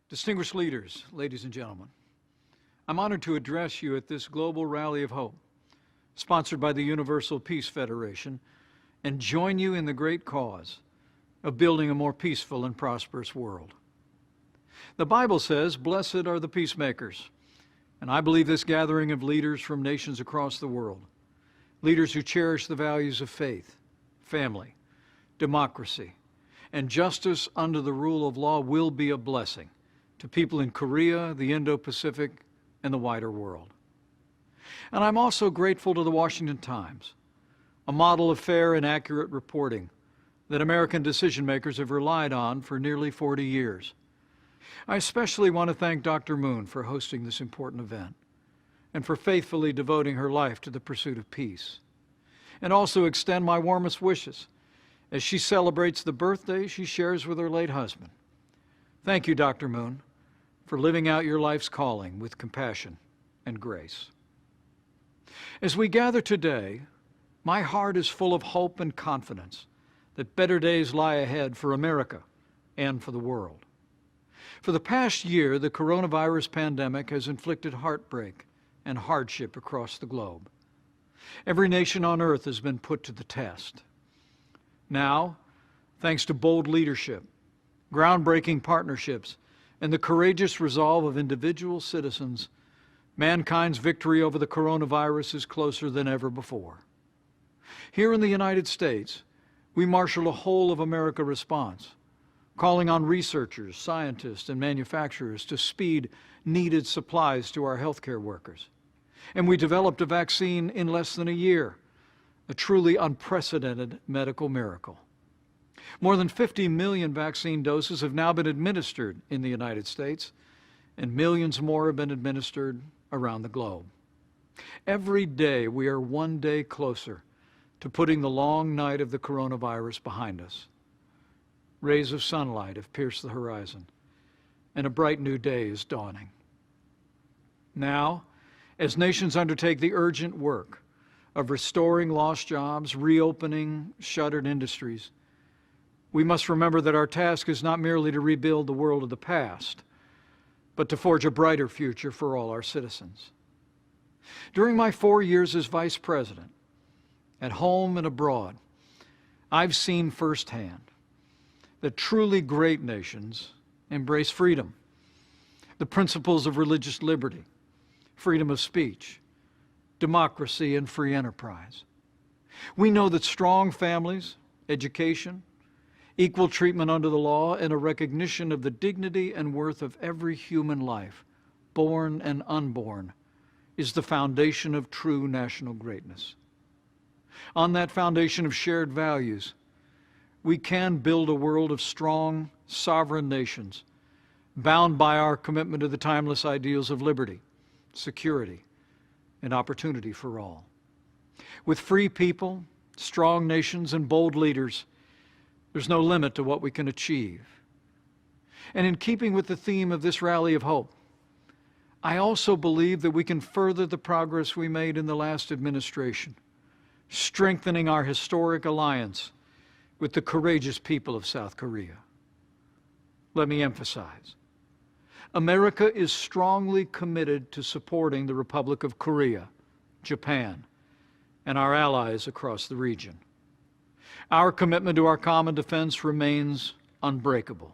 Distinguished leaders, ladies and gentlemen, I'm honored to address you at this global rally of hope, sponsored by the Universal Peace Federation, and join you in the great cause of building a more peaceful and prosperous world. The Bible says, "Blessed are the peacemakers," and I believe this gathering of leaders from nations across the world, leaders who cherish the values of faith, family, democracy, and justice under the rule of law will be a blessing to people in Korea, the Indo-Pacific, and the wider world. And I'm also grateful to the Washington Times, a model of fair and accurate reporting that American decision makers have relied on for nearly 40 years. I especially want to thank Dr. Moon for hosting this important event and for faithfully devoting her life to the pursuit of peace, and also extend my warmest wishes as she celebrates the birthday she shares with her late husband. Thank you, Dr. Moon, for living out your life's calling with compassion and grace. As we gather today, my heart is full of hope and confidence that better days lie ahead for America and for the world. For the past year, the coronavirus pandemic has inflicted heartbreak and hardship across the globe. Every nation on earth has been put to the test. Now, thanks to bold leadership, groundbreaking partnerships, and the courageous resolve of individual citizens, mankind's victory over the coronavirus is closer than ever before. Here in the United States, we marshaled a whole of America response, calling on researchers, scientists, and manufacturers to speed needed supplies to our healthcare workers. And we developed a vaccine in less than a year, a truly unprecedented medical miracle. More than 50 million vaccine doses have now been administered in the United States, and millions more have been administered around the globe. Every day, we are one day closer to putting the long night of the coronavirus behind us. Rays of sunlight have pierced the horizon, and a bright new day is dawning. Now, as nations undertake the urgent work of restoring lost jobs, reopening shuttered industries, we must remember that our task is not merely to rebuild the world of the past, but to forge a brighter future for all our citizens. During my 4 years as Vice President, at home and abroad, I've seen firsthand that truly great nations embrace freedom, the principles of religious liberty, freedom of speech, democracy, and free enterprise. We know that strong families, education, equal treatment under the law, and a recognition of the dignity and worth of every human life, born and unborn, is the foundation of true national greatness. On that foundation of shared values, we can build a world of strong, sovereign nations, bound by our commitment to the timeless ideals of liberty, security, and opportunity for all. With free people, strong nations, and bold leaders, there's no limit to what we can achieve. And in keeping with the theme of this rally of hope, I also believe that we can further the progress we made in the last administration, strengthening our historic alliance with the courageous people of South Korea. Let me emphasize, America is strongly committed to supporting the Republic of Korea, Japan, and our allies across the region. Our commitment to our common defense remains unbreakable.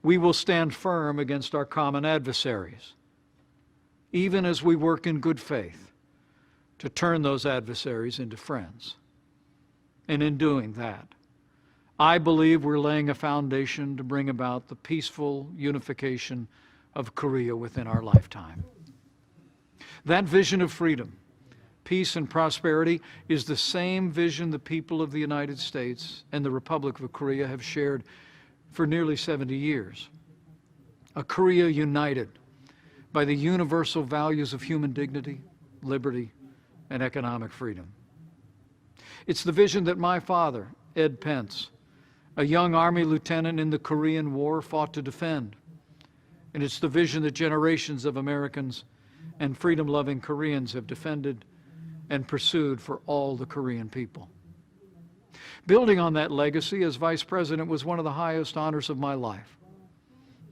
We will stand firm against our common adversaries, even as we work in good faith to turn those adversaries into friends. And in doing that, I believe we're laying a foundation to bring about the peaceful unification of Korea within our lifetime. That vision of freedom, peace, and prosperity is the same vision the people of the United States and the Republic of Korea have shared for nearly 70 years. A Korea united by the universal values of human dignity, liberty, and economic freedom. It's the vision that my father, Ed Pence, a young Army lieutenant in the Korean War, fought to defend. And it's the vision that generations of Americans and freedom-loving Koreans have defended and pursued for all the Korean people. Building on that legacy as Vice President was one of the highest honors of my life.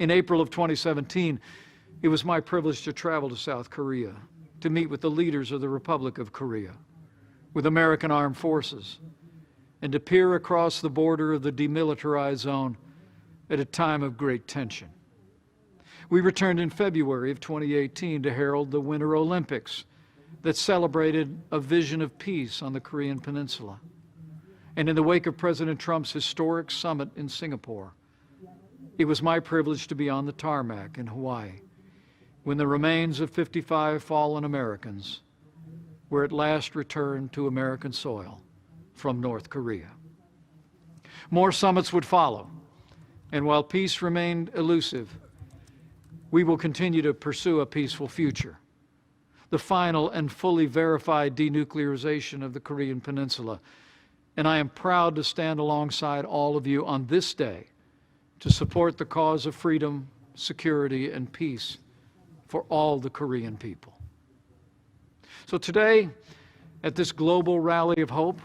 In April of 2017, it was my privilege to travel to South Korea to meet with the leaders of the Republic of Korea, with American armed forces, and to peer across the border of the demilitarized zone at a time of great tension. We returned in February of 2018 to herald the Winter Olympics that celebrated a vision of peace on the Korean Peninsula. And in the wake of President Trump's historic summit in Singapore, it was my privilege to be on the tarmac in Hawaii when the remains of 55 fallen Americans were at last returned to American soil from North Korea. More summits would follow, and while peace remained elusive, we will continue to pursue a peaceful future, the final and fully verified denuclearization of the Korean Peninsula. And I am proud to stand alongside all of you on this day to support the cause of freedom, security, and peace for all the Korean people. So today, at this global rally of hope,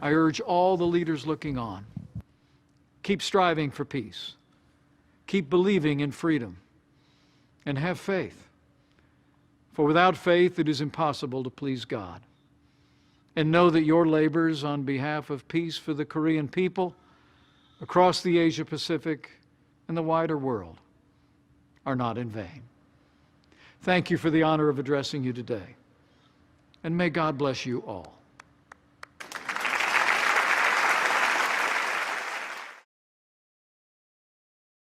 I urge all the leaders looking on, keep striving for peace, keep believing in freedom, and have faith. For without faith, it is impossible to please God. And know that your labors on behalf of peace for the Korean people across the Asia-Pacific and the wider world are not in vain. Thank you for the honor of addressing you today, and may God bless you all.